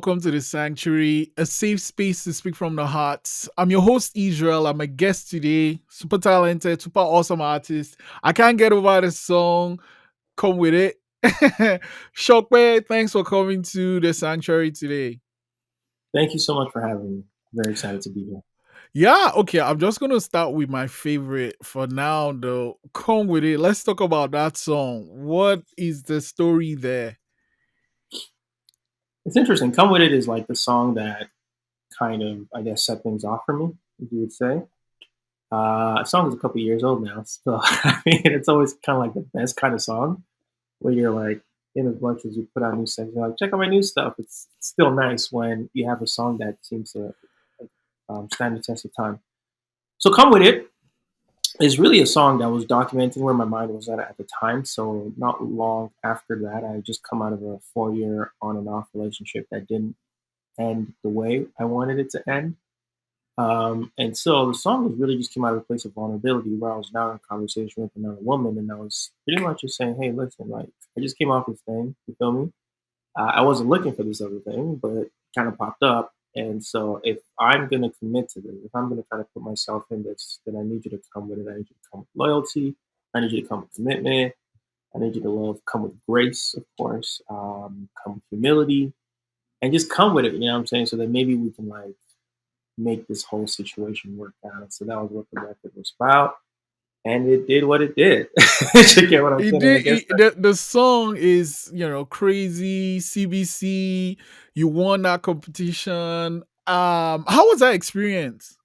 welcome to the Sanctuary, a safe space to speak from the heart. I'm your host, Israel. I'm a guest today, super talented, super awesome artist. I can't get over the song. Come with it. Shopé, thanks for coming to the Sanctuary today. Thank you so much for having me. Very excited to be here. Yeah, okay. I'm just gonna start with my favorite for now, though. Come with it. Let's talk about that song. What is the story there? It's interesting. Come With It is like the song that kind of, I guess, set things off for me, as you would say. The song is a couple years old now, so I mean, it's always kind of like the best kind of song where you're like, in as much as you put out new stuff, you're like, check out my new stuff. It's still nice when you have a song that seems to stand the test of time. So Come With It is really a song that was documenting where my mind was at the time. So not long after that, I had just come out of a 4 year on and off relationship that didn't end the way I wanted it to end. And so the song was really just came out of a place of vulnerability where I was now in conversation with another woman, and I was pretty much just saying, "Hey, listen, like I just came off this thing, you feel me? I wasn't looking for this other thing, but it kind of popped up. And so if I'm going to commit to this, if I'm going to try to put myself in this, then I need you to come with it. I need you to come with loyalty. I need you to come with commitment. I need you to come with grace, of course, come with humility, and just come with it. You know what I'm saying? So that maybe we can like make this whole situation work out. And so that was what the record was about. And it did what it did. You get what I'm It saying? I did. guess The song is crazy. CBC. You won that competition. How was that experience?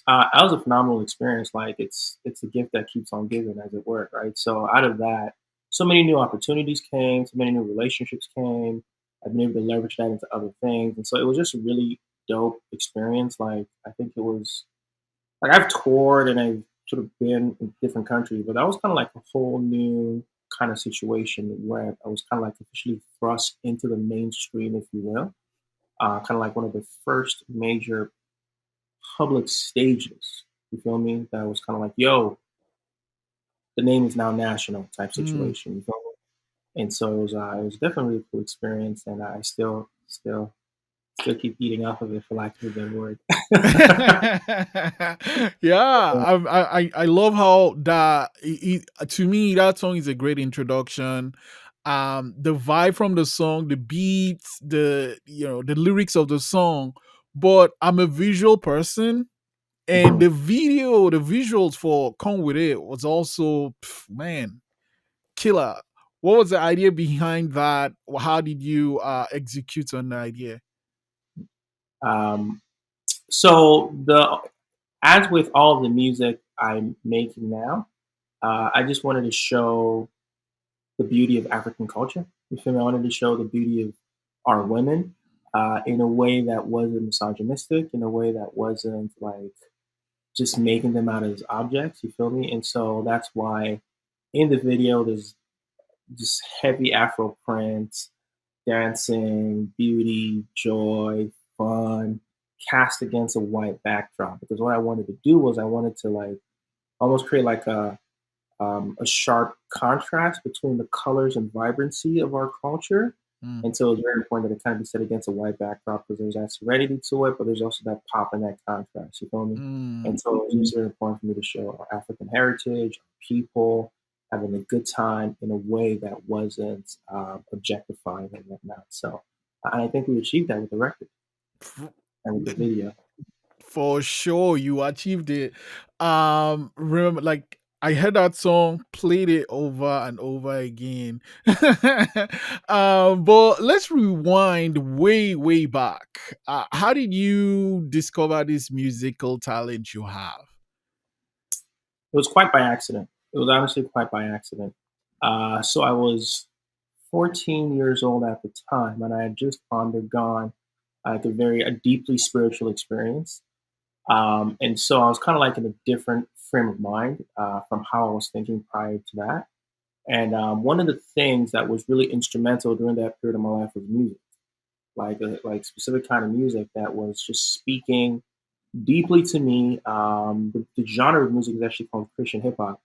that was a phenomenal experience. Like it's a gift that keeps on giving, as it were, right? So out of that, so many new opportunities came, so many new relationships came. I've been able to leverage that into other things, and so it was just a really dope experience. Like I think it was like I've toured and I've sort of been in different countries, but that was kind of like a whole new kind of situation where I was kind of like officially thrust into the mainstream, if you will. Kind of like one of the first major public stages. You feel me? That was kind of like, yo, the name is now national type Mm. situation. You feel me? And so it was definitely a cool experience, and I still keep eating off of it, for lack of a better word. Yeah, I love how that to me that song is a great introduction. The vibe from the song, the beats, the lyrics of the song. But I'm a visual person, and the visuals for "Come With It" was also man killer. What was the idea behind that? How did you execute on the idea? um, so the as with all of the music I'm making now, I just wanted to show the beauty of African culture. You feel me? I wanted to show the beauty of our women in a way that wasn't misogynistic, in a way that wasn't like just making them out as objects. You feel me? And so that's why in the video there's just heavy Afro prints, dancing, beauty, joy, fun, cast against a white backdrop. Because what I wanted to do was I wanted to like almost create like a sharp contrast between the colors and vibrancy of our culture. Mm, And so it's very important that it kind of be set against a white backdrop because there's that serenity to it, but there's also that pop and that contrast. You feel me? mm. And so it was very important for me to show our African heritage, our people having a good time in a way that wasn't objectifying and whatnot. So I think we achieved that with the record F- and with the video. For sure, you achieved it. Remember, like I heard that song, played it over and over again. But let's rewind way back. How did you discover this musical talent you have? It was quite by accident. It was honestly quite by accident. So I was 14 years old at the time, and I had just undergone like a deeply spiritual experience. And so I was kind of like in a different frame of mind from how I was thinking prior to that. And one of the things that was really instrumental during that period of my life was music, like a like specific kind of music that was just speaking deeply to me. The genre of music is actually called Christian hip hop,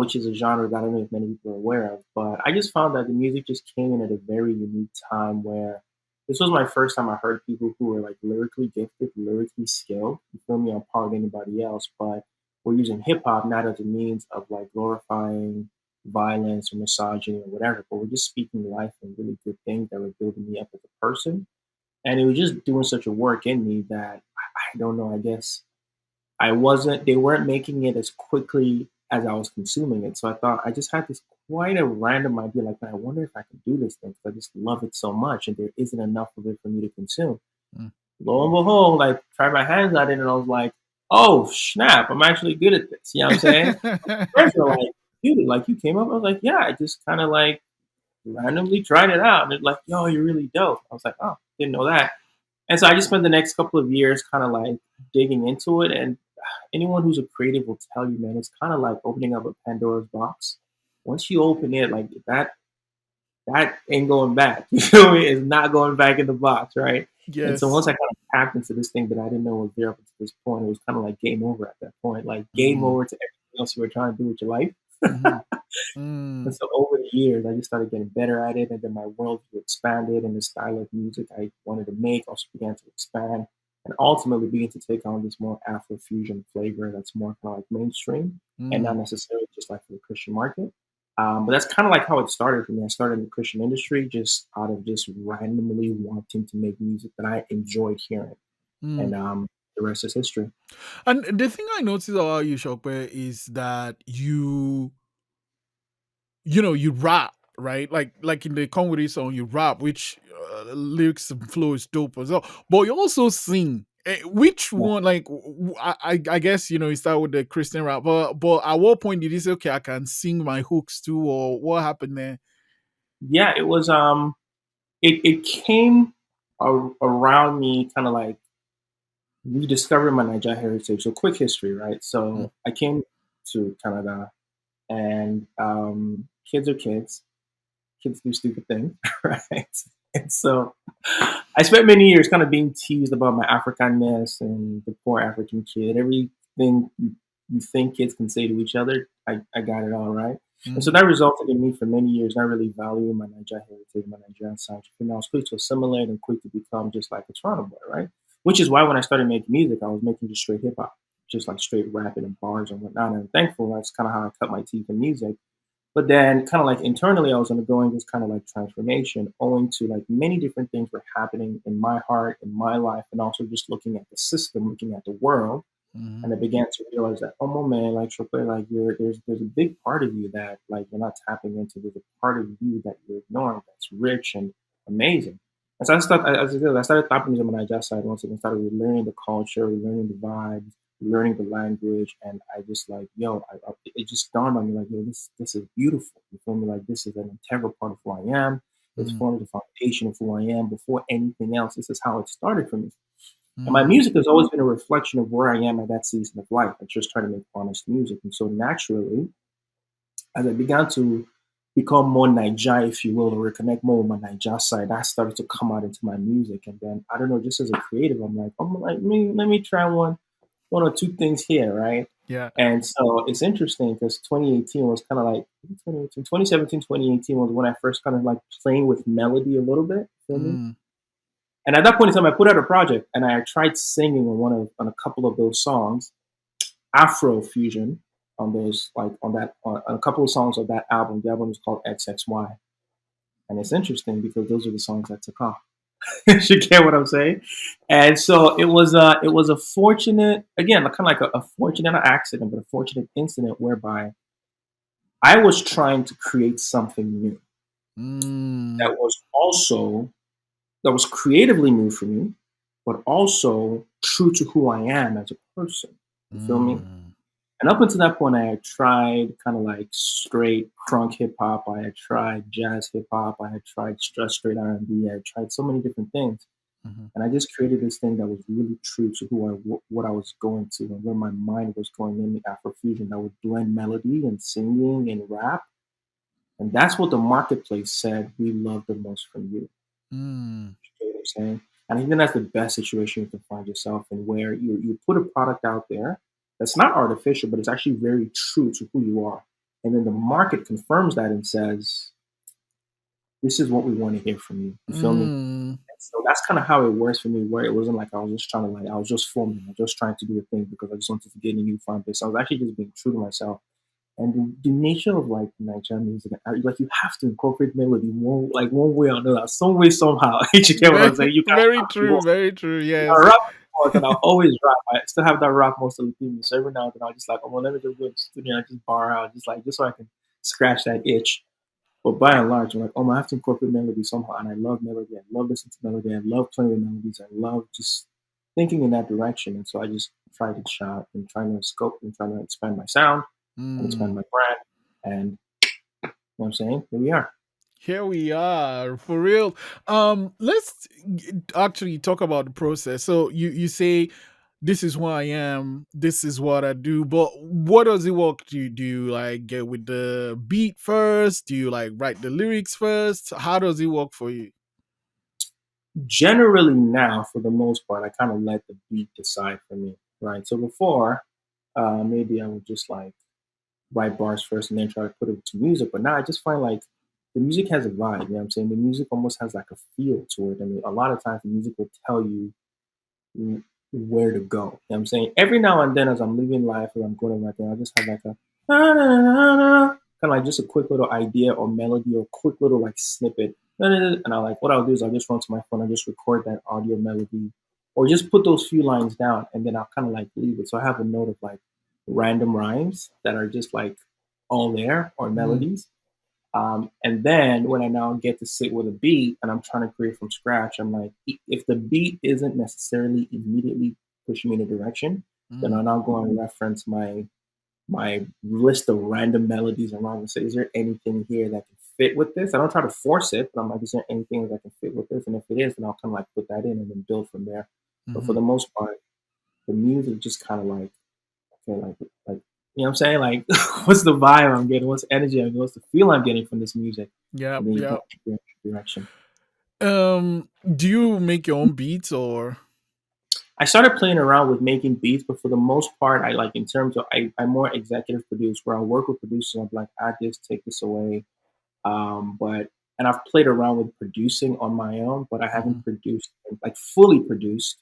which is a genre that I don't know if many people are aware of. But I just found that the music just came in at a very unique time where this was my first time I heard people who were like lyrically gifted, lyrically skilled. You feel me? On par with anybody else, but we're using hip hop not as a means of like glorifying violence or misogyny or whatever, but we're just speaking life and really good things that were building me up as a person. And it was just doing such a work in me that I don't know. I guess I wasn't. They weren't making it as quickly as I was consuming it. So I thought I just had this quite a random idea. Like, man, I wonder if I can do this thing because I just love it so much, and there isn't enough of it for me to consume. Mm. Lo and behold, I tried my hands at it, and I was like, "Oh snap! I'm actually good at this." You know what I'm saying? Friends were like, "Dude, like you came up." I was like, "Yeah, I just kind of like randomly tried it out," and they're like, "Yo, you're really dope." I was like, "Oh, didn't know that." And so I just spent the next couple of years kind of like digging into it. And anyone who's a creative will tell you, man, it's kind of like opening up a Pandora's box. Once you open it, like that ain't going back. You feel me? It's not going back in the box, right? And so Yes. once I kind of tapped into this thing that I didn't know was there up to this point, it was kind of like game over at that point. Like game Mm. over to everything else you were trying to do with your life. Mhm. And Mm. so over the years, I just started getting better at it, and then my worldview expanded, and the style of music I wanted to make also began to expand, and ultimately began to take on this more Afrofusion flavor that's more kind of like mainstream and not Mm. necessarily just like for the Christian market. But that's kind of like how it started for me. I started in the Christian industry just out of just randomly wanting to make music that I enjoyed hearing, Mm. and the rest is history. And the thing I noticed about you, Shopé, is that you rap, right? Like in the comedy song, you rap, which lyrics and flow is dope as well. But you also sing. Which Yeah. one? Like, I guess you start with the Christian rap, but at what point did you say, okay, I can sing my hooks too, or what happened there? Yeah, it was it came around me kind of like rediscovering my Niger heritage. So quick history, right? Mm. So I came to Canada, and kids are kids. Kids do stupid things, right? And so I spent many years kind of being teased about my Africanness and the poor African kid. Everything you think kids can say to each other, I got it all right. And so Mm. that resulted in me for many years not really valuing my Niger heritage, my Nigerian side. And I was quick to assimilate and quick to become just like a Toronto boy, right? Which is why when I started making music, I was making just straight hip hop, just like straight rapping and bars and whatnot. And I'm thankful that's kind of how I cut my teeth in music. But then, kind of like internally, I was undergoing this kind of like transformation, owing to like many different things were happening in my heart, in my life, and also just looking at the system, looking at the world. Mm. And I began to realize that, oh my man, like Shopee, like there's a big part of you that like you're not tapping into. There's a part of you that you're ignoring that's rich and amazing. And so I started tapping into my Niger side once again, started relearning the culture, relearning the vibes, learning the language, and I just like, yo, it just dawned on me like, yo, this is beautiful. You feel me? Like this is an integral part of who I am. It's Mm. forming the foundation of who I am before anything else. This is how it started for me. And my Mm. music has always been a reflection of where I am at that season of life. I just try to make honest music. And so naturally, as I began to become more Niger, if you will, or reconnect more with my Niger side, that started to come out into my music. And then I don't know, just as a creative, I'm like, let me try one or two things here, right? Yeah. And so it's interesting because 2018 was kind of like 2017, 2018 was when I first kind of like playing with melody a little bit. Feel me? Mm. And at that point in time, I put out a project and I tried singing on a couple of those songs, Afrofusion, on those like on a couple of songs of that album. The album is called XXY, and it's interesting because those are the songs that took off. You get what I'm saying? And so it was a fortunate again, kind of like a fortunate not accident, but a fortunate incident whereby I was trying to create something new Mm. that was also that was creatively new for me, but also true to who I am as a person. You feel me? Mm. And up until that point, I had tried kind of like straight crunk hip hop. I had tried jazz hip hop. I had tried straight R&B. I had tried so many different things, Mhm. and I just created this thing that was really true to what I was going to, and where my mind was going in the Afrofusion that would blend melody and singing and rap. And that's what the marketplace said we love the most from you. Mm. You know what I'm saying? And I think that's the best situation you can find yourself in, where you put a product out there that's not artificial, but it's actually very true to who you are. And then the market confirms that and says, this is what we want to hear from you. You feel me? Mm. So that's kind of how it works for me, where it wasn't like I was just trying to I was just forming, I was just trying to do a thing because I just wanted to get a new fan base. I was actually just being true to myself. And the nature of like Nigerian music, like you have to incorporate melody one way or another, some way somehow. You get what I'm saying? You can't Very rap the true, most. very true. I Yes. rap more than I'll always rap. I still have that rap most of the thing. So every now and then I'll just like, oh well, let me just go to the studio and just bar out, just so I can scratch that itch. But by and large, I'm like, oh, I have to incorporate melody somehow. And I love melody. I love listening to melody. I love playing with melodies. I love just thinking in that direction. And so I just try to shot and trying to scope and trying to expand my sound and expand Mm. my brand. And you know what I'm saying? Here we are. Here we are, for real. Let's actually talk about the process. So you say this is who I am, this is what I do, but what does it work? Do you like get with the beat first? Do you like write the lyrics first? How does it work for you? Generally now, for the most part, I kind of let the beat decide for me, right? So before, maybe I would just like write bars first and then try to put it to music. But now I just find like the music has a vibe. You know what I'm saying? The music almost has like a feel to it. I mean, a lot of times the music will tell you where to go. You know what I'm saying? Every now and then, as I'm living life or I'm going right there, I'll just have like a kind of like just a quick little idea or melody or quick little like snippet. And I like what I'll do is I'll just run to my phone and just record that audio melody or just put those few lines down and then I'll kind of like leave it. So I have a note of like random rhymes that are just like all there or Mm, melodies. And then when I now get to sit with a beat and I'm trying to create from scratch, I'm like, if the beat isn't necessarily immediately pushing me in a direction, then mm, I'll now go and reference my list of random melodies around and say, is there anything here that can fit with this? I don't try to force it, but I'm like, is there anything that can fit with this? And if it is, then I'll kind of like put that in and then build from there. But for mhm. the most part, the music just kind of like okay, like you know what I'm saying? Like what's the vibe I'm getting? What's the energy I'm getting? What's the feel I'm getting from this music? Yep, And then you kind yep. of go in that direction. Do you make your own beats or? I started playing around with making beats, but for the most part, I like in terms of I'm more executive produce where I work with producers. I'm like, add this, take this away. But and I've played around with producing on my own, but I Mhm. haven't produced like fully produced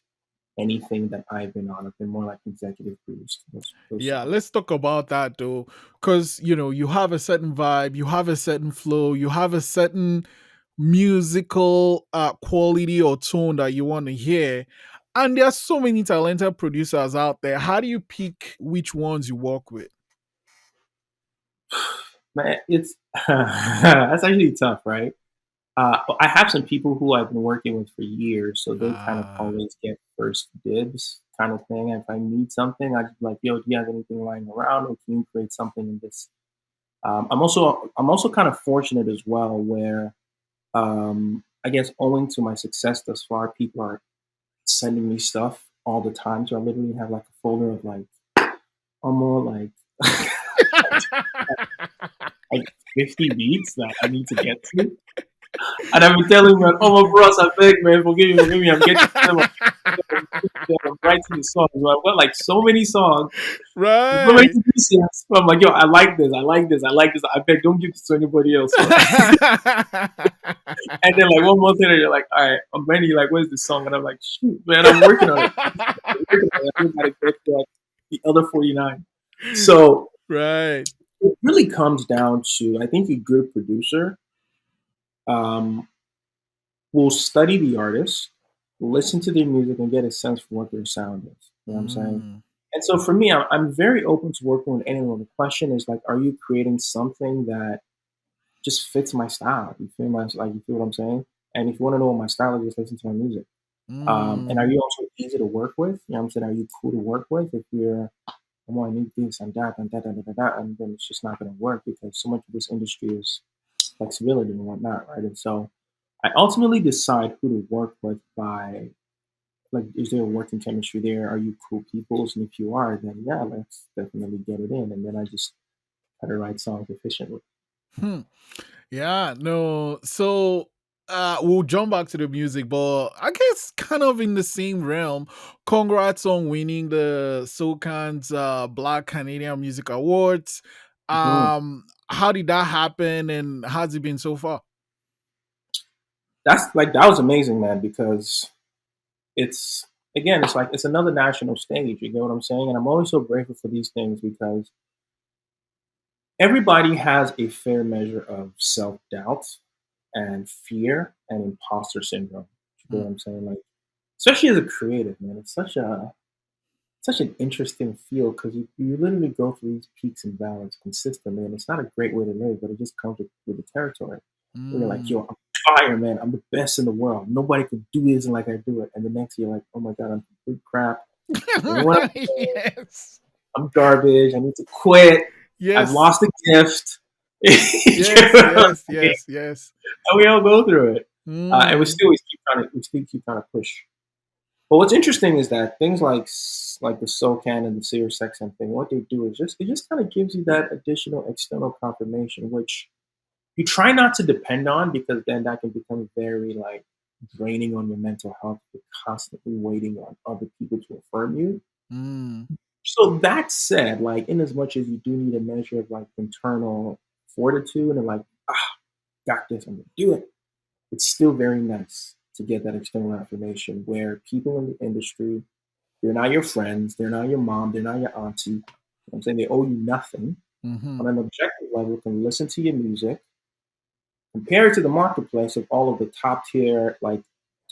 anything that I've been on. I've been more like executive produced those Yeah, songs. let's talk about that though, because you have a certain vibe, you have a certain flow, you have a certain musical quality or tone that you want to hear, and there are so many talented producers out there. How do you pick which ones you work with? Man, it's that's actually tough, right? I have some people who I've been working with for years, so they kind of Ah, always get first dibs kind of thing. If I need something, I just be like, "Yo, do you have anything lying around, or can you create something in this?" I'm also kind of fortunate as well, where I guess owing to my success thus far, people are sending me stuff all the time. So I literally have like a folder of like almost like 50 beats that I need to get to. And I've been telling man, oh my bros, I beg man, forgive me, I'm getting to them, I'm writing the songs. So I've got like so many songs, so many right. pieces. So I'm like, yo, I like this, I like this, I like this. I beg, don't give this to anybody else. So. And then like one month later, you're like, all right, I'm ready. Like, where's the song? And I'm like, shoot, man, I'm working on it. I'm working on it. I just gotta get to like, the other 49. So Right. it really comes down to I think a good producer um, will study the artist, listen to their music, and get a sense for what their sound is. You know what I'm saying? Mm, And so for me, I'm very open to working with anyone. The question is like, are you creating something that just fits my style? You feel you feel what I'm saying? And if you want to know what my style is, just listen to my music. And are mm. you also easy to work with? You know what I'm saying? Are you cool to work with? If you're, oh, I need this and that and that and that, and that, and then it's just not going to work because so much of this industry is flexibility and whatnot, right? And so I ultimately decide who to work with by like, is there a working chemistry there? Are you cool peoples? And if you are, then yeah, let's definitely get it in. And then I just try to write songs efficiently. Hmm. Yeah, no. So we'll jump back to the music, but I guess kind of in the same realm. Congrats on winning the SoCan's Black Canadian Music Awards. Mhm. How did that happen and how's it been so far? that's like that was amazing, man, because it's again, it's like it's another national stage. You get what I'm saying? And I'm always so grateful for these things because everybody has a fair measure of self doubt and fear and imposter syndrome. You get what Mm. I'm saying? Like, especially as a creative, man, it's such an interesting field because you literally go through these peaks and valleys consistently, and it's not a great way to live, but it just comes with the territory. Where you're like, Mm. yo, I'm fire, man. I'm the best in the world. Nobody could do this like I do it. And the next year, like, oh my god, I'm complete crap. You know what? Yes. I'm garbage. I need to quit. I've Yes. lost a gift. You get Yes. what I'm Yes. saying? Yes. Yes. And we all go through it, and Mm. we still keep trying to push. But what's interesting is that things like like the SOCAN and the Sirius XM thing, what they do is just it just kind of gives you that additional external confirmation, which you try not to depend on because then that can become very like draining on your mental health. You're constantly waiting on other people to affirm you. Mm. So that said, like in as much as you do need a measure of like internal fortitude and like, got this, I'm gonna do it, it's still very nice to get that external affirmation where people in the industry, they're not your friends, they're not your mom, they're not your auntie. You know what I'm saying they owe you nothing. Mm-hmm. On an objective level, can listen to your music, compare it to the marketplace of all of the top tier, like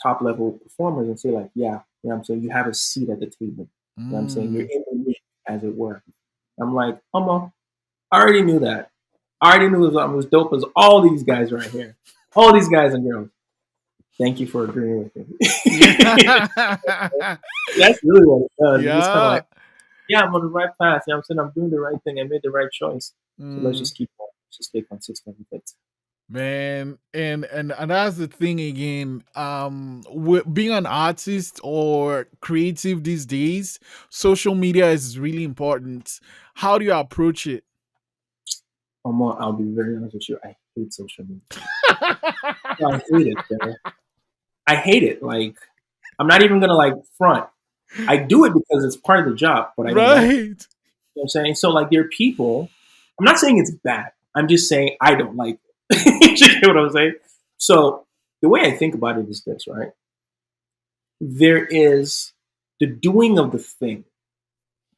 top level performers, and say, like, yeah, you know what I'm saying, you have a seat at the table. You know what I'm saying? You're Mm. in the ring, as it were. I'm like, I already knew that. I already knew I'm as dope as all these guys right here. All these guys and girls. Thank you for agreeing with me. Yeah. That's really what it does. It's just kind of like, Yeah. yeah, I'm on the right path. You know what I'm saying? I'm doing the right thing. I made the right choice. So let's Mm. just keep going. Let's just stay consistent with it. Man, and that's the thing again. Being an artist or creative these days, social media is really important. How do you approach it? I'll be very honest with you. I hate social media. I hate it, bro. I hate it. Like, I'm not even gonna like front. I do it because it's part of the job, but I don't like it. Right. You know what I'm saying? So like there are people, I'm not saying it's bad. I'm just saying I don't like it. You get what I'm saying? So the way I think about it is this, right? There is the doing of the thing. You know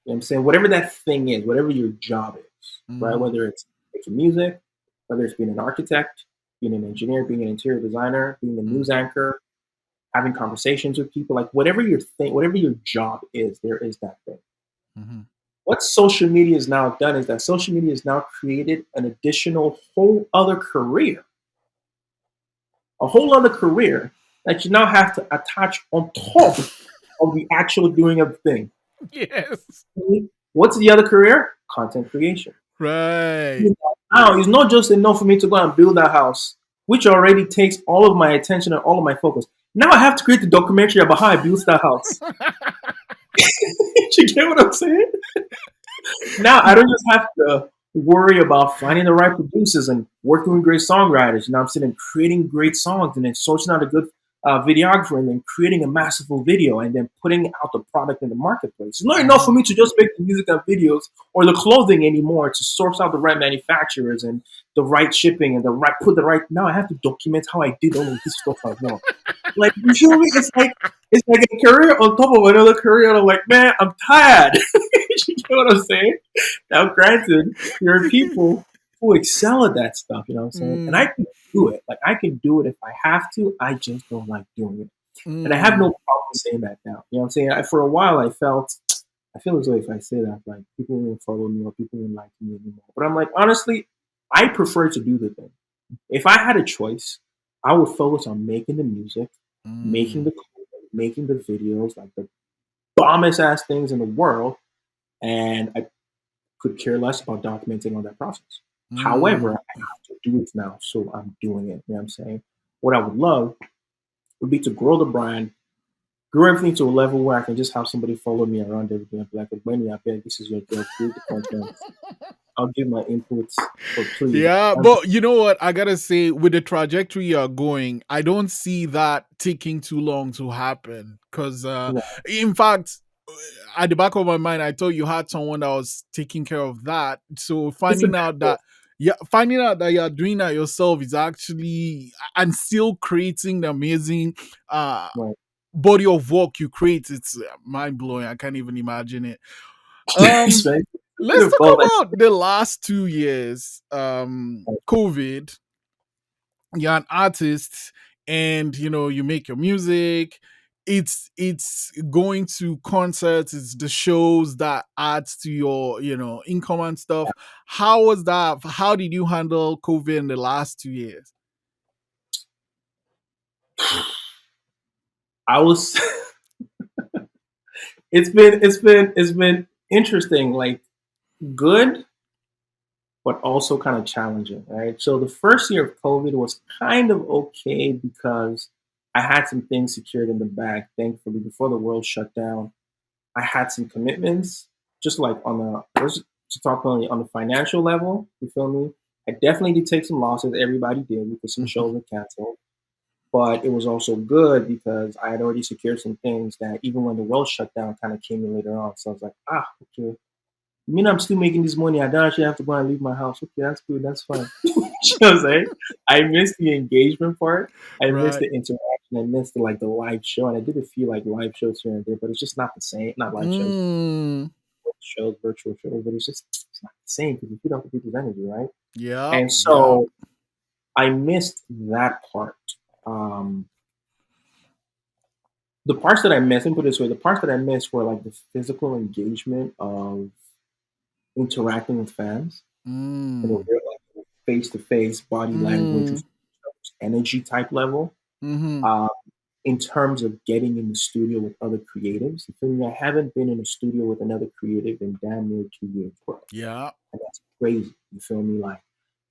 what I'm saying? Whatever that thing is, whatever your job is, right? Mm-hmm. Whether it's making music, whether it's being an architect, being an engineer, being an interior designer, being a news anchor, having conversations with people, like whatever your thing, whatever your job is, there is that thing. Mm-hmm. What social media has now done is that social media has now created an additional whole other career, a whole other career that you now have to attach on top of the actual doing of the thing. Yes. What's the other career? Content creation. Right. Now, it's not just enough for me to go and build that house, which already takes all of my attention and all of my focus. Now I have to create the documentary about how I built that house. You get what I'm saying? Now I don't just have to worry about finding the right producers and working with great songwriters. Now I'm sitting and creating great songs and then sourcing out a good videographer and then creating a masterful video and then putting out the product in the marketplace. It's not enough for Mhm. me to just make the music and videos or the clothing anymore to source out the right manufacturers and the right shipping and the right put the right. Now I have to document how I did all of this stuff as well. Like you feel me? It's like a career on top of another career. And I'm like, man, I'm tired. You know what I'm saying? Now, granted, there are people who excel at that stuff. You know what I'm saying? And I Mm, can do it. Like I can do it if I have to. I just don't like doing it. And I have no mm, problem saying that now. You know what I'm saying? For a while, I feel as though if I say that, like people won't follow me or people won't like me anymore. But I'm like, honestly, I prefer to do the thing. If I had a choice, I would focus on making the music, making mm, the content, making the videos, like the bombest ass things in the world, and I could care less about documenting all that process. However, mm. I have to do it now, so I'm doing it. You know what I'm saying? What I would love would be to grow the brand, grow everything to a level where I can just have somebody follow me around everything and be like, Benny, I bet this is your job, create the content. I'll give my inputs, but please. Yeah, but you know what? I gotta say, with the trajectory you're going, I don't see that taking too long to happen. Because, in fact, at the back of my mind, I thought you had someone that was taking care of that. So It's a finding out natural. that yeah, finding out that you're doing that yourself is actually, and still creating the amazing uh Right. body of work you create, it's mind blowing. I can't even imagine it. It's Um, right. A bit let's of talk both. about the last 2 years. COVID. You're an artist, and you make your music. It's going to concerts, it's the shows that adds to your income and stuff. How was that? How did you handle COVID in the last 2 years? I was. It's been interesting. Like good, but also kind of challenging, right? So the first year of COVID was kind of okay because I had some things secured in the bag, thankfully, before the world shut down. I had some commitments, just like let's to talk only on the financial level, you feel me? I definitely did take some losses, everybody did, because some Mhm. shows were canceled. But it was also good because I had already secured some things that even when the world shut down kind of came in later on. So I was like, okay, I mean, I'm still making this money. I don't actually have to go and leave my house. Okay, that's good. That's fine. You know what I'm saying? I missed the engagement part. I missed Right. the interaction. I missed the live show. And I did a few like live shows here and there, but it's just not the same. Not live shows, Mm. virtual shows, but it's not the same because you feed off the people's energy, right? Yep. And Yep. so I missed that part. Um, the parts that I missed, and put it this way, the parts that I missed were like the physical engagement of interacting with fans in a Mm. real like face to face body language, Mm. energy type level. Mm-hmm. Um, in terms of getting in the studio with other creatives, you feel me? I haven't been in a studio with another creative in damn near 2 years, bro. Yeah. And that's crazy. You feel me? Like,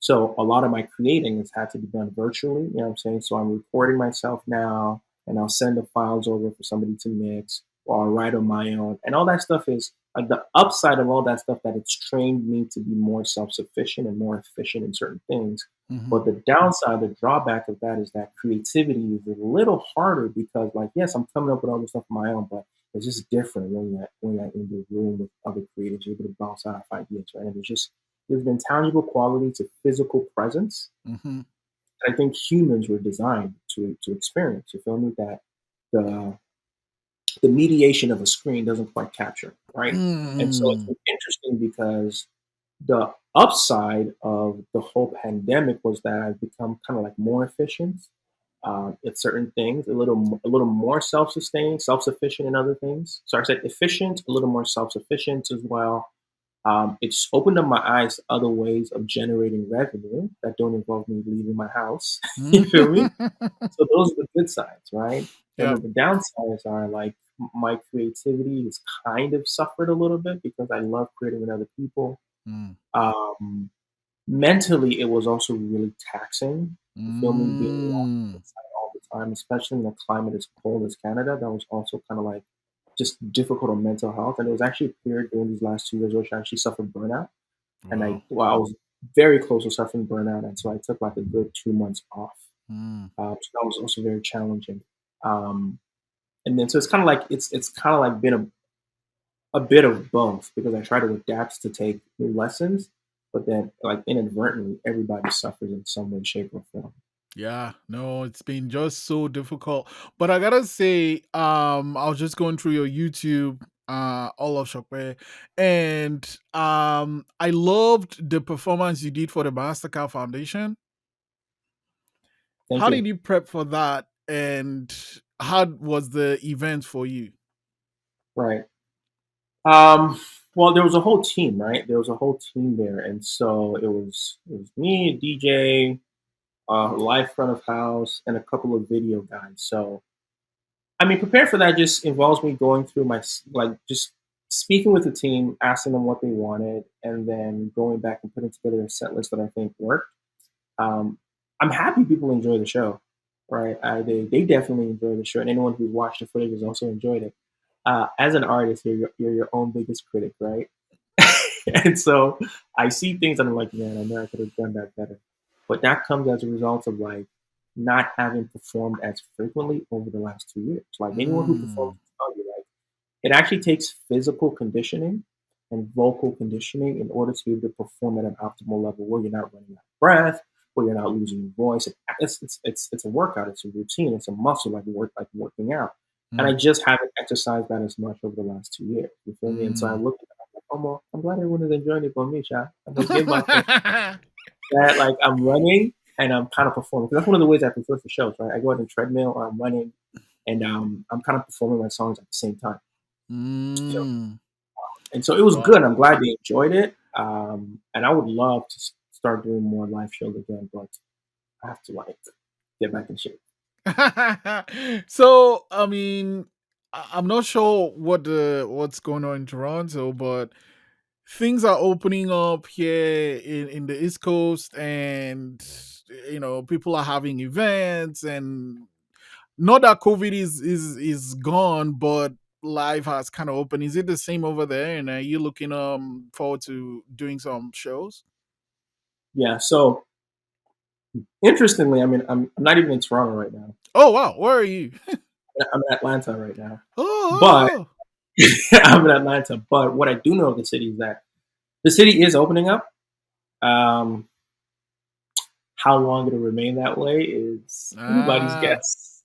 so a lot of my creating has had to be done virtually. You know what I'm saying? So I'm recording myself now, and I'll send the files over for somebody to mix, or I'll write on my own. And all that stuff is like the upside of all that stuff that it's trained me to be more self sufficient and more efficient in certain things. Mm-hmm. But the downside, the drawback of that is that creativity is a little harder because, like, yes, I'm coming up with all this stuff on my own, but it's just different when you're in the room with other creatives, you're able to bounce off ideas, right? And there's been tangible quality to physical presence Mm-hmm. that I think humans were designed to experience. You feel me? That the the mediation of a screen doesn't quite capture, right? And so it's Mm. been interesting because the upside of the whole pandemic was that I've become kind of like more efficient at certain things, a little more self-sustaining, self-sufficient in other things. So I said efficient, a little more self-sufficient as well. It's opened up my eyes to other ways of generating revenue that don't involve me leaving my house. You feel me? So those are the good sides, right? And Yep. then the downsides are like my creativity has kind of suffered a little bit because I love creating with other people. Mm. Um, mentally, it was also really taxing. You feel me? Being locked Mm. inside all the time, especially in a climate as cold as Canada, that was also kind of like just difficult on mental health. And it was actually a period during these last 2 years where I actually suffered burnout. And Wow. I was very close to suffering burnout. And so I took like a good 2 months off. Mm. So that was also very challenging. Um, and then so it's kind of like been a bit of both because I try to adapt to take new lessons, but then like inadvertently everybody suffers in some way, shape, or form. Yeah, no, it's been just so difficult. But I gotta say, I was just going through your YouTube, all of Shopé, and I loved the performance you did for the Mastercard Foundation. Thank How you. did you prep for that, and how was the event for you? Right. Um, well, there was a whole team, right? There was a whole team there, and so it was me, a DJ, live front of house, and a couple of video guys. So I mean, prepare for that just involves me going through like just speaking with the team, asking them what they wanted, and then going back and putting together a set list that I think worked. Um, I'm happy people enjoy the show, right? They definitely enjoy the show, and anyone who's watched the footage has also enjoyed it. As an artist, you're your own biggest critic, right? And so I see things and I'm like, man, I know I could have done that better. But that comes as a result of like not having performed as frequently over the last 2 years. Like anyone who performs Mm. will tell you, like it actually takes physical conditioning and vocal conditioning in order to be able to perform at an optimal level where you're not running out of breath, where you're not losing your voice. It's a workout, it's a routine, it's a muscle like working out. And I Mm. just haven't exercised that as much over the last 2 years. You feel me? And so I Mm. look at it, I'm like, oh, well, I'm glad everyone is enjoying it for me, Sha. I must give myself that. Like I'm running and I'm kind of performing. 'Cause that's one of the ways I prepare for shows, right? I go on the treadmill or I'm running and I'm kind of performing my songs at the same time. So Mm. and so it was Wow. good. I'm glad they enjoyed it. And I would love to start doing more live shows again, but I have to like get back in shape. So, I mean, I'm not sure what's going on in Toronto, but things are opening up here in the East Coast, and people are having events, and not that COVID is gone, but life has kind of opened. Is it the same over there? And are you looking forward to doing some shows? Yeah. So interestingly, I mean, I'm not even in Toronto right now. Oh wow, where are you? I'm in Atlanta right now. But Oh, I'm in Atlanta. But what I do know of the city is that the city is opening up. Um, how long it'll remain that way is anybody's ah, guess,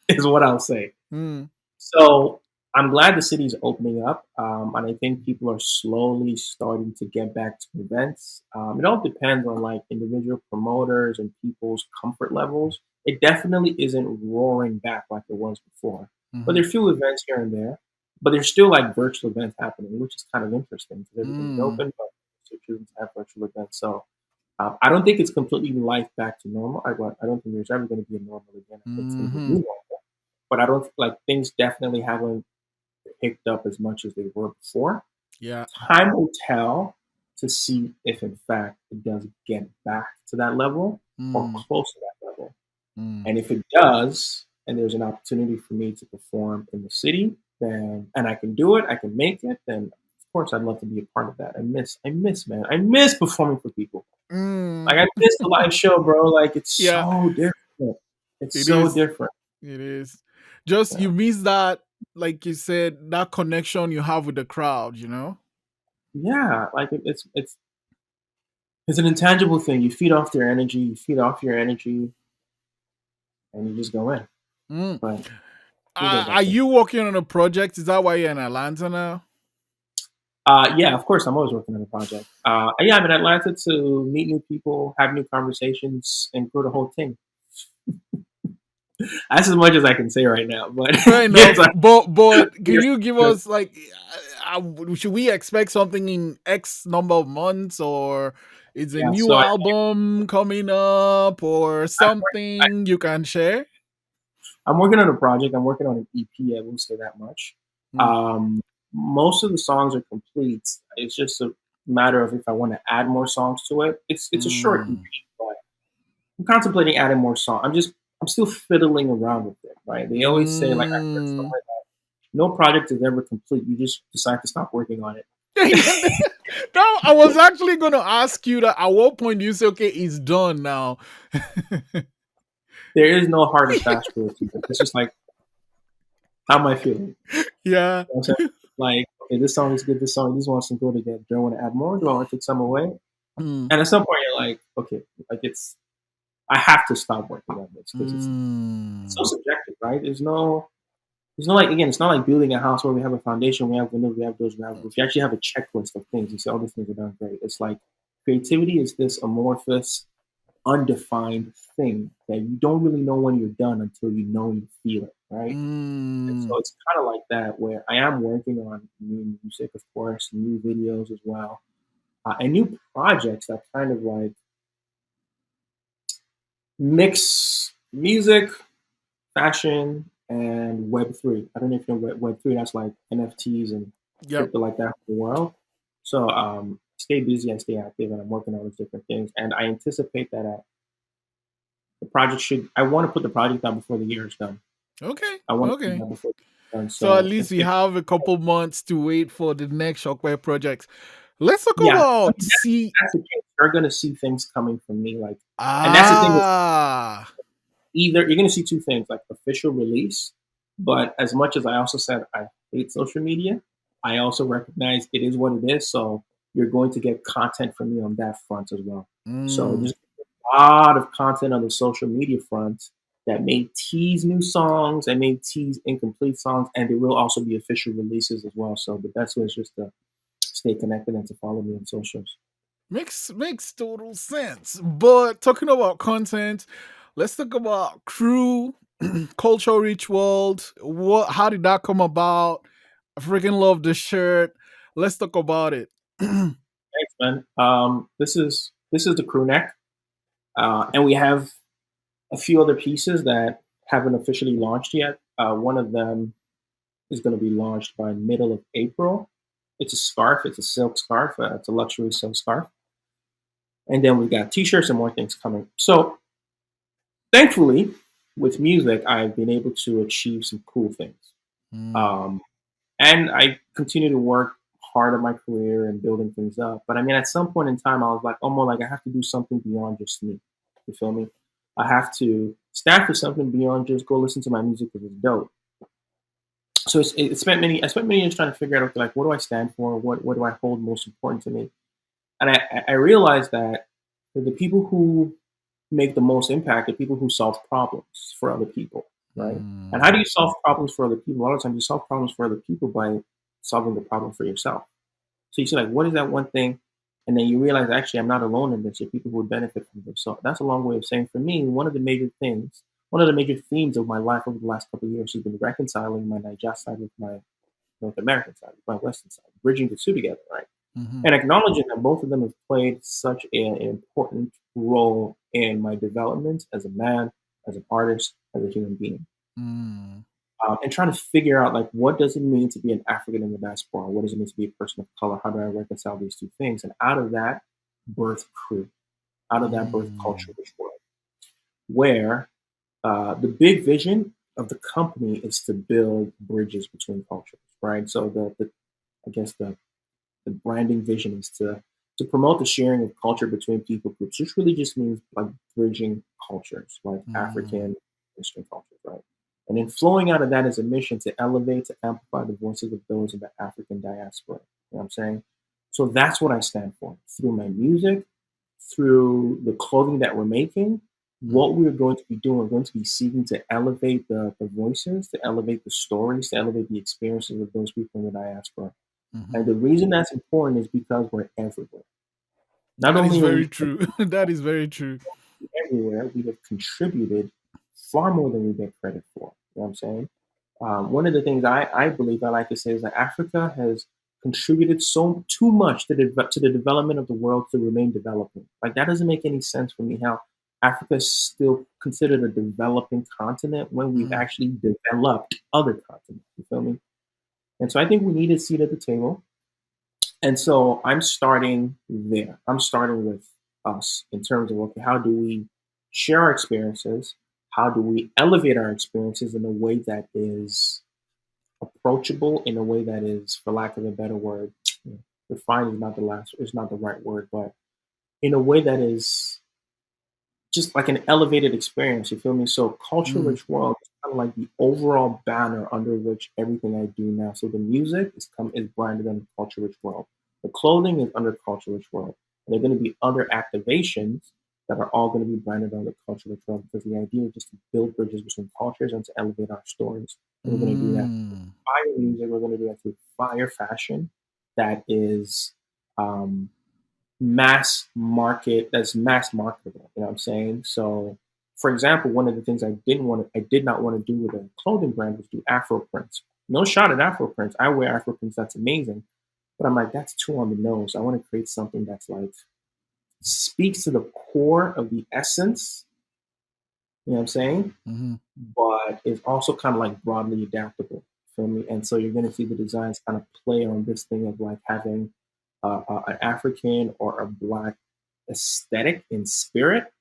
is what I'll say. hmm, So I'm glad the city's opening up, and I think people are slowly starting to get back to events. It all depends on like individual promoters and people's comfort levels. It definitely isn't roaring back like it was before, but hmm, there are few events here and there. But there's still like virtual events happening, which is kind of interesting because everything's mm, open, but so choosing to have virtual events. So I don't think it's completely life back to normal. I don't think there's ever going to be a normal again. I think it's going to be a hmm, new normal, but I don't like things definitely haven't picked up as much as they were before. yeah, Time will tell to see if, in fact, it does get back to that level or mm, close to that level. mm, And if it does, and there's an opportunity for me to perform in the city, then and I can do it, I can make it, then of course I'd love to be a part of that. Man, I miss performing for people. Like mm, I miss the live show, bro. Like it's yeah. so different. It's It so is. different. It is. Just Yeah. you miss that, like you said, that connection you have with the crowd. Yeah, like it's an intangible thing. You feed off their energy, you feed off your energy, and you just go in. Mm. But we'll get Are back in. you working on a project? Is that why you're in Atlanta now? Yeah, of course, I'm always working on a project. Yeah, I'm in Atlanta to meet new people, have new conversations, and grow the whole thing. That's as much as I can say right now. But Fair yes, enough. But can yes, you give yes, us like, should we expect something in X number of months, or is a yeah. new So album coming up, or something you can share? I'm working on a project. I'm working on an EP. I will say that much. Mm, Um, Most of the songs are complete. It's just a matter of if I want to add more songs to it. It's a short EP, mm, but I'm contemplating adding more songs. I'm still fiddling around with it, right? They always say like I heard mm. somewhere that no project is ever complete. You just decide to stop working on it. No, I was actually going to ask you that. At what point do you say, "Okay, it's done now"? There is no hard and fast rule to it. It's just like how am I feeling? Yeah. You know what I'm saying? Like, okay, this song is good. This song, these ones can go together. Do I want to add more? Do I want to take some away? Mm, And at some point, you're like, okay, like I have to stop working on this because it's so mm, subjective, right? There's no like again, it's not like building a house where we have a foundation, we have windows, we have doors, we have roof. You actually have a checklist of things. You say all these things are done great. It's like creativity is this amorphous, undefined thing that you don't really know when you're done until you know you feel it, right? And mm, so it's kind of like that where I am working on new music, of course, new videos as well, and new projects that kind of like mix music, fashion, and Web3. I don't know if you know Web3. That's like NFTs and yep. crypto like that for the world. So stay busy and stay active, and I'm working on these different things. And I anticipate that the project should. I want to put the project out before the year is done. Okay. I want to put it Okay. out before the year is done. So at So least we have a couple months to wait for the next Shockwave projects. Let's talk yeah, I about mean, that's the case. You're going to see things coming from me, like, and that's the thing. Ah. Either you're going to see two things, like official release, but as much as I also said I hate social media, I also recognize it is what it is. So you're going to get content from me on that front as well. So Mm. there's a lot of content on the social media front that may tease new songs and may tease incomplete songs, and there will also be official releases as well. So the best way is just to stay connected and to follow me on socials. Makes total sense. But talking about content, let's talk about crew, culture rich world. What how did that come about? I freaking love the shirt. Let's talk about it. Thanks, man. This is the crew neck, and we have a few other pieces that haven't officially launched yet. One of them is going to be launched by middle of April. It's a scarf. It's a silk scarf. It's a luxury silk scarf. And then we got t-shirts and more things coming. So thankfully, with music, I've been able to achieve some cool things. Mm, Um, and I continue to work hard on my career and building things up. But I mean, at some point in time, I was like, oh, more like I have to do something beyond just me. You feel me? I have to stand for something beyond just go listen to my music because it's dope. So I spent many years trying to figure out, okay, like what do I stand for? What do I hold most important to me? And I realized that the people who make the most impact are people who solve problems for other people, right? And how do mm, you solve problems for other people? A lot of times you solve problems for other people by solving the problem for yourself. So you see, like, what is that one thing? And then you realize, actually, I'm not alone in this. There are people who would benefit from this. So that's a long way of saying, for me, one of the major themes of my life over the last couple of years has been reconciling my Niger side with my North American side, with my Western side, bridging the two together, right? mhm, And acknowledging that both of them have played such an important role in my development as a man, as an artist, as a human being. mm, And trying to figure out, like, what does it mean to be an African in the diaspora? What does it mean to be a person of color? How do I reconcile these two things? And out of that, birth crew. Out of that, birth culture, mm, which world, where the big vision of the company is to build bridges between cultures, right? So the I guess the branding vision is to promote the sharing of culture between people groups, which really just means like bridging cultures, like mm, African, Eastern cultures, right? And then flowing out of that is a mission to elevate, to amplify the voices of those in the African diaspora. You know what I'm saying? So that's what I stand for through my music, through the clothing that we're making. mm, What we're going to be doing, we're going to be seeking to elevate the voices, to elevate the stories, to elevate the experiences of those people in the diaspora. mhm. And the reason that's important is because we're everywhere. Not That is only are very we true. That is very true. everywhere, we have contributed far more than we get credit for. You know what I'm saying? One of the things I believe I like to say is that Africa has contributed so too much to the development of the world to remain developing. Like that doesn't make any sense for me. How Africa is still considered a developing continent when we've Mhm, actually developed other continents. You feel me? And so I think we need a seat at the table. And so I'm starting there. I'm starting with us in terms of, okay, how do we share our experiences? How do we elevate our experiences in a way that is approachable, in a way that is, for lack of a better word, refined is not the right word, but in a way that is just like an elevated experience. You feel me? So culture mm, rich world is kind of like the overall banner under which everything I do now. So the music is branded under culture rich world. The clothing is under culture rich world. And there are going to be other activations that are all going to be branded under culture rich world because the idea is just to build bridges between cultures and to elevate our stories. And we're going to do that through mm. fire music. We're going to do that through fire fashion that is um, that's mass marketable. You know what I'm saying? So for example, one of the things I did not want to do with a clothing brand was do Afro prints. No shot at Afro prints. I wear Afro prints, that's amazing. But I'm like, that's too on the nose. I want to create something that's like speaks to the core of the essence, you know what I'm saying? Mhm. But is also kind of like broadly adaptable for me. And so you're going to see the designs kind of play on this thing of like having an African or a black aesthetic in spirit,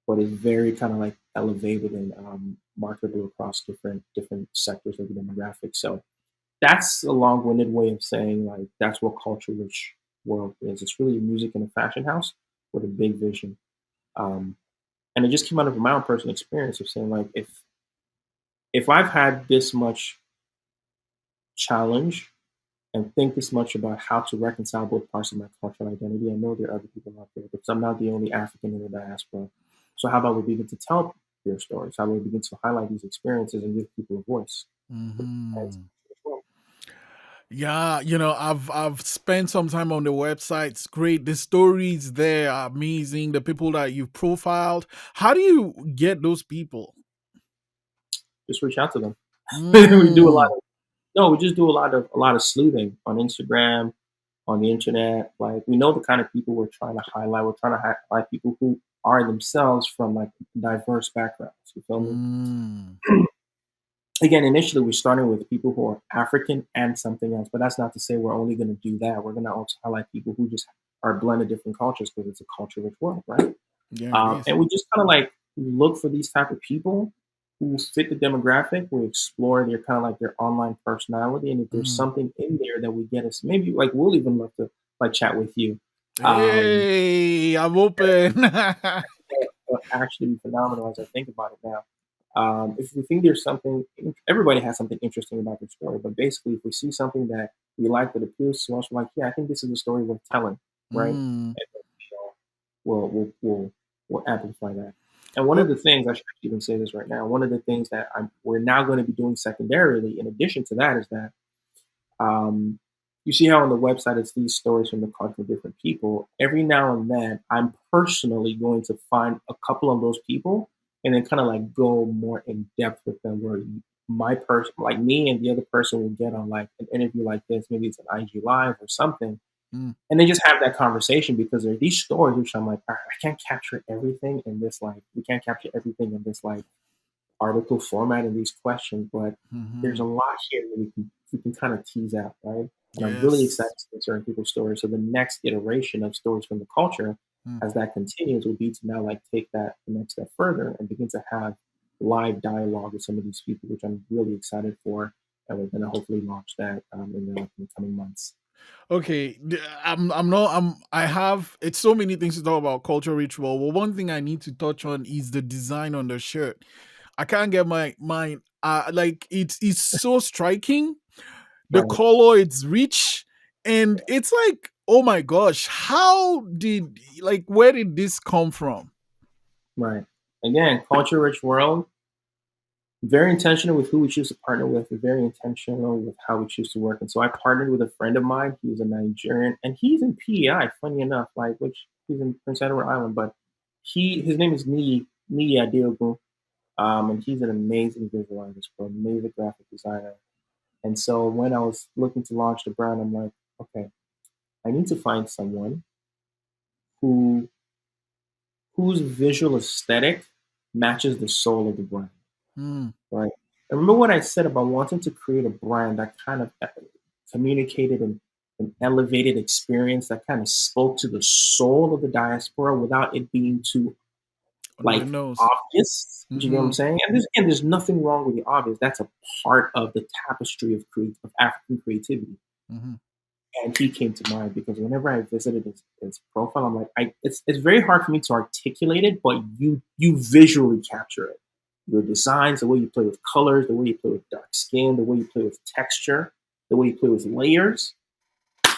but is very kind of like elevated and marketable across different sectors of the demographic. So that's a long-winded way of saying like that's what culture rich world is. It's really music in a fashion house with a big vision. Um, and it just came out of my own personal experience of saying like if I've had this much challenge and think this much about how to reconcile both parts of my cultural identity. I know there are other people out there, but I'm not the only African in the diaspora. So how about we begin to tell your stories? How about we begin to highlight these experiences and give people a voice? Right? Hmm. Yeah, I've spent some time on the website. It's great. The stories there are amazing. The people that you've profiled. How do you get those people? Just reach out to them. We do a lot Mm, of no, we just do a lot of sleuthing on Instagram, on the internet. Like we know the kind of people we're trying to highlight. We're trying to highlight people who are themselves from like diverse backgrounds. You feel me? mm, Again, initially we're starting with people who are African and something else, but that's not to say we're only going to do that. We're going to also highlight people who just are a blend of different cultures because it's a culture-rich world, right? yeah, it is. And we just kind of like look for these type of people who fit the demographic. We explore their kind of like their online personality, and if there's Mm. something in there that we get us, maybe like we'll even love to like chat with you. Um, Hey, I'm open. but actually be phenomenal as I think about it now. If we think there's something, everybody has something interesting about their story, but basically, if we see something that we like that appeals to us, we're like, yeah, I think this is a story worth telling, right? Mm. And then, we'll amplify that. And one of Oh, the things I should even say this right now. One of the things that we're now going to be doing secondarily, in addition to that, is that um, you see how on the website it's these stories from the culture of different people. Every now and then, I'm personally going to find a couple of those people and then kind of like go more in depth with them. Where my person, like me and the other person, will get on like an interview like this. Maybe it's an IG live or something, mm, and they just have that conversation because there are these stories which I'm like, "All right, I can't capture everything in this like we can't capture everything in this like article format in these questions, but there's mhm. a lot here that we can kind of tease out, right? And I'm really excited Yes. to hear certain people's stories. So the next iteration of stories from the culture, Mm. as that continues, will be to now like take that the next step further and begin to have live dialogue with some of these people, which I'm really excited for. And we're going to hopefully launch that in the coming months. Okay, I'm not. I have. It's so many things to talk about culture ritual. Well, one thing I need to touch on is the design on the shirt. I can't get my mind. Like it's so striking. The Right, color, it's rich, and it's like, oh my gosh, how did where did this come from? right. Again, culture rich world. Very intentional with who we choose to partner with, and very intentional with how we choose to work. And so I partnered with a friend of mine. He's a Nigerian, and he's in PEI. Funny enough, like which he's in Prince Edward Island, but his name is Nii Adeogun, and he's an amazing visual artist, bro, amazing graphic designer. And so when I was looking to launch the brand, I'm like, okay, I need to find someone who whose visual aesthetic matches the soul of the brand. Mm, Right. And remember what I said about wanting to create a brand that kind of communicated an elevated experience that kind of spoke to the soul of the diaspora without it being too on the like nose. obvious. Do you get what I'm Mm-hmm. saying? And again, there's nothing wrong with the obvious. That's a part of the tapestry of African creativity. Mm-hmm. And he came to mind because whenever I visited his profile, I'm like, it's very hard for me to articulate it, but you visually capture it. Your designs, the way you play with colors, the way you play with dark skin, the way you play with texture, the way you play with layers.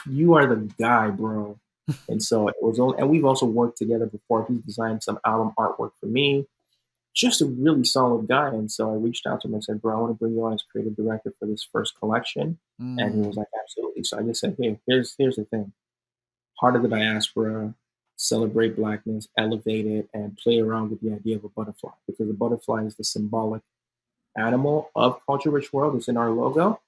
You are the guy, bro. And so it was, and we've also worked together before. He's designed some album artwork for me. Just a really solid guy. And so I reached out to him and said, bro, I want to bring you on as creative director for this first collection. And he was Mm. like, absolutely. So I just said, hey, here's the thing. Heart of the diaspora, celebrate blackness, elevate it, and play around with the idea of a butterfly. Because the butterfly is the symbolic animal of Culture Rich World. It's in our logo.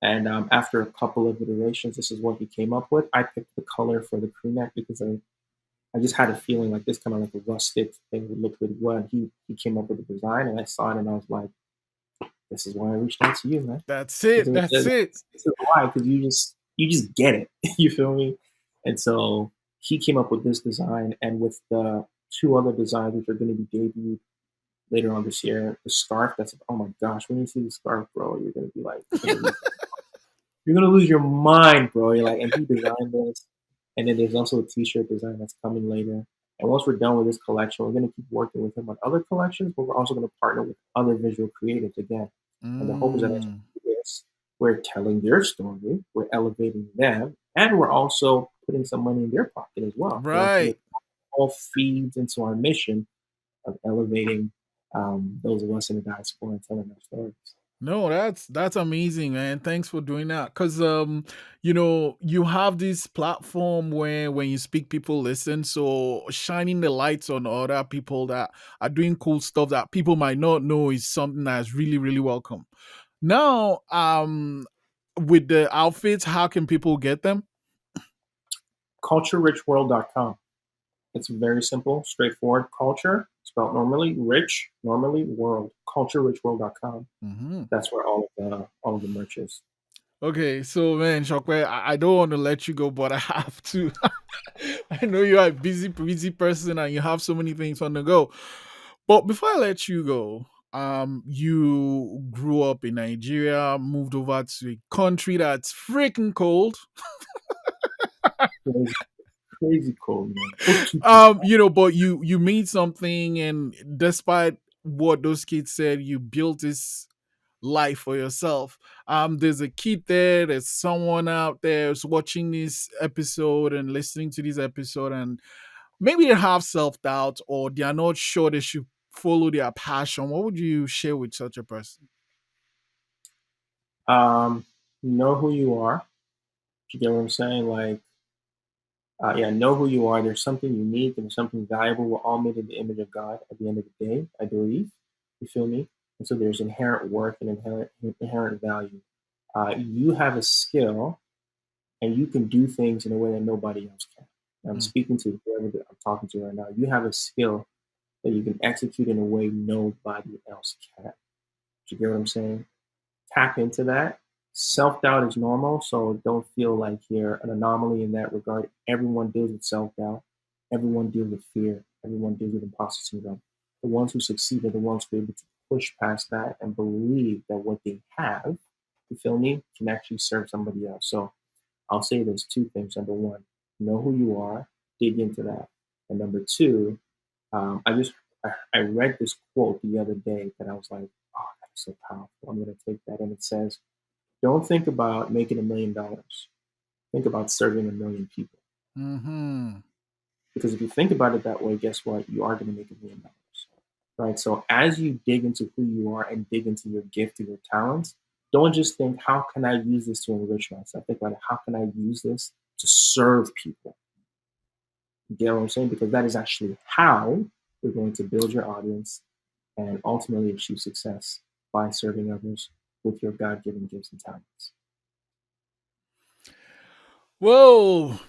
And after a couple of iterations, this is what he came up with. I picked the color for the crew neck because I just had a feeling like this kind of like a rustic thing would look really well. And he came up with the design, and I saw it, and I was like, "This is why I reached out to you, man. That's This it. is, That's it. this is why, because you just get it. You feel me?" And so he came up with this design, and with the two other designs which are going to be debuted later on this year. The scarf, that's oh my gosh, when you see the scarf, bro, you're gonna be like, you're gonna lose your mind, bro. You're like, and he designed this. And then there's also a t-shirt design that's coming later. And once we're done with this collection, we're gonna keep working with him on other collections, but we're also gonna partner with other visual creatives again. And the hope is that as Mm. we do this, we're telling their story, we're elevating them, and we're also putting some money in their pocket as well. You know, so Right. it all feeds into our mission of elevating those of us in the diaspora and telling our stories. No, that's amazing, man. Thanks for doing that. Cause you have this platform where when you speak, people listen. So shining the lights on other people that are doing cool stuff that people might not know is something that's really, really welcome. Now, with the outfits, how can people get them? CultureRichWorld.com. It's very simple, straightforward. Culture, spelled normally, rich, normally, world. CultureRichWorld.com. Hmm. That's where all of the merch is. Okay, so man, Shokwe, I don't want to let you go, but I have to. I know you are a busy person and you have so many things on the go. But before I let you go, you grew up in Nigeria, moved over to a country that's freaking cold. Crazy, crazy cool, man. Put two percent. But you made something, and despite what those kids said, you built this life for yourself. There's a kid there, there's someone out there who's watching this episode and listening to this episode, and maybe they have self-doubt or they are not sure they should follow their passion. What would you share with such a person? Know who you are. You get what I'm saying? Like, yeah, know who you are. There's something unique and something valuable. We're all made in the image of God at the end of the day, I believe. You feel me? And so there's inherent worth and inherent value. You have a skill and you can do things in a way that nobody else can. And I'm Mm. speaking to whoever that I'm talking to right now. You have a skill that you can execute in a way nobody else can. You get what I'm saying? Tap into that. Self doubt is normal, so don't feel like you're an anomaly in that regard. Everyone deals with self doubt. Everyone deals with fear. Everyone deals with imposter syndrome. The ones who succeed are the ones who are able to push past that and believe that what they have, you feel me, can actually serve somebody else. So I'll say there's two things. Number one, know who you are, dig into that. And number two, I read this quote the other day that I was like, oh, that's so powerful. I'm going to take that. And it says, don't think about making $1 million. Think about serving 1 million people. Hmm. Because if you think about it that way, guess what? You are going to make $1 million. Right. So as you dig into who you are and dig into your gift or your talents, don't just think, how can I use this to enrich myself? Think about it, how can I use this to serve people? You get what I'm saying? Because that is actually how you're going to build your audience and ultimately achieve success by serving others with your God given gifts and talents. Whoa.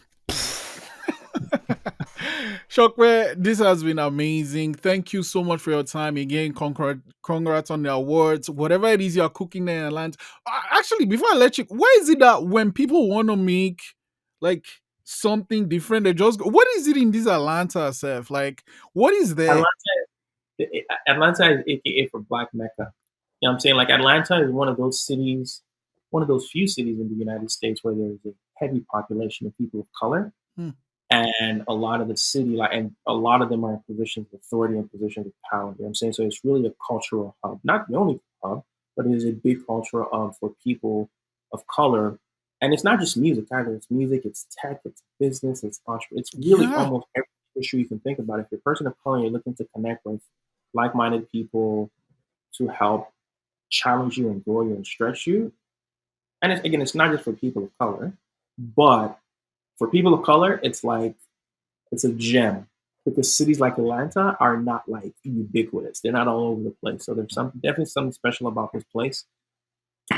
Shokwe, this has been amazing. Thank you so much for your time again. Congrats on the awards. Whatever it is you're cooking there in Atlanta. Actually, before I let you, why is it that when people want to make like something different, they just go, what is it in this Atlanta self? Like, what is there? Atlanta is AKA for Black Mecca. You know what I'm saying? Like Atlanta is one of those cities, one of those few cities in the United States where there is a heavy population of people of color. Hmm. And a lot of the city, like, and a lot of them are in positions of authority and positions of power. You know what I'm saying? So it's really a cultural hub, not the only hub, but it is a big cultural hub for people of color. And it's not just music either. It's music, it's tech, it's business, it's entrepreneur. It's really Yeah. almost every issue you can think about. If you're a person of color and you're looking to connect with like-minded people to help challenge you and grow you and stretch you. And again, it's not just for people of color, but for people of color, it's a gem because cities like Atlanta are not like ubiquitous. They're not all over the place. So there's definitely something special about this place.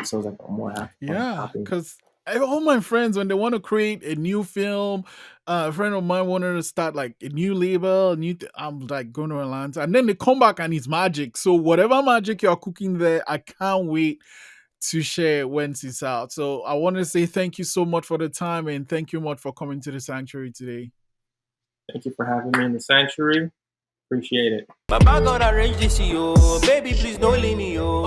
So it's like I'm more Yeah, happy. because all my friends, when they want to create a new film, a friend of mine wanted to start like a new label, I'm like going to Atlanta, and then they come back and it's magic. So whatever magic you're cooking there, I can't wait to share when it's out. So I want to say thank you so much for the time and thank you much for coming to the sanctuary today. Thank you for having me in the sanctuary. Appreciate it. Baba God arrange this, yo. Baby, please don't leave me, yo.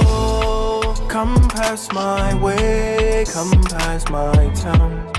Oh, come past my way, come past my town.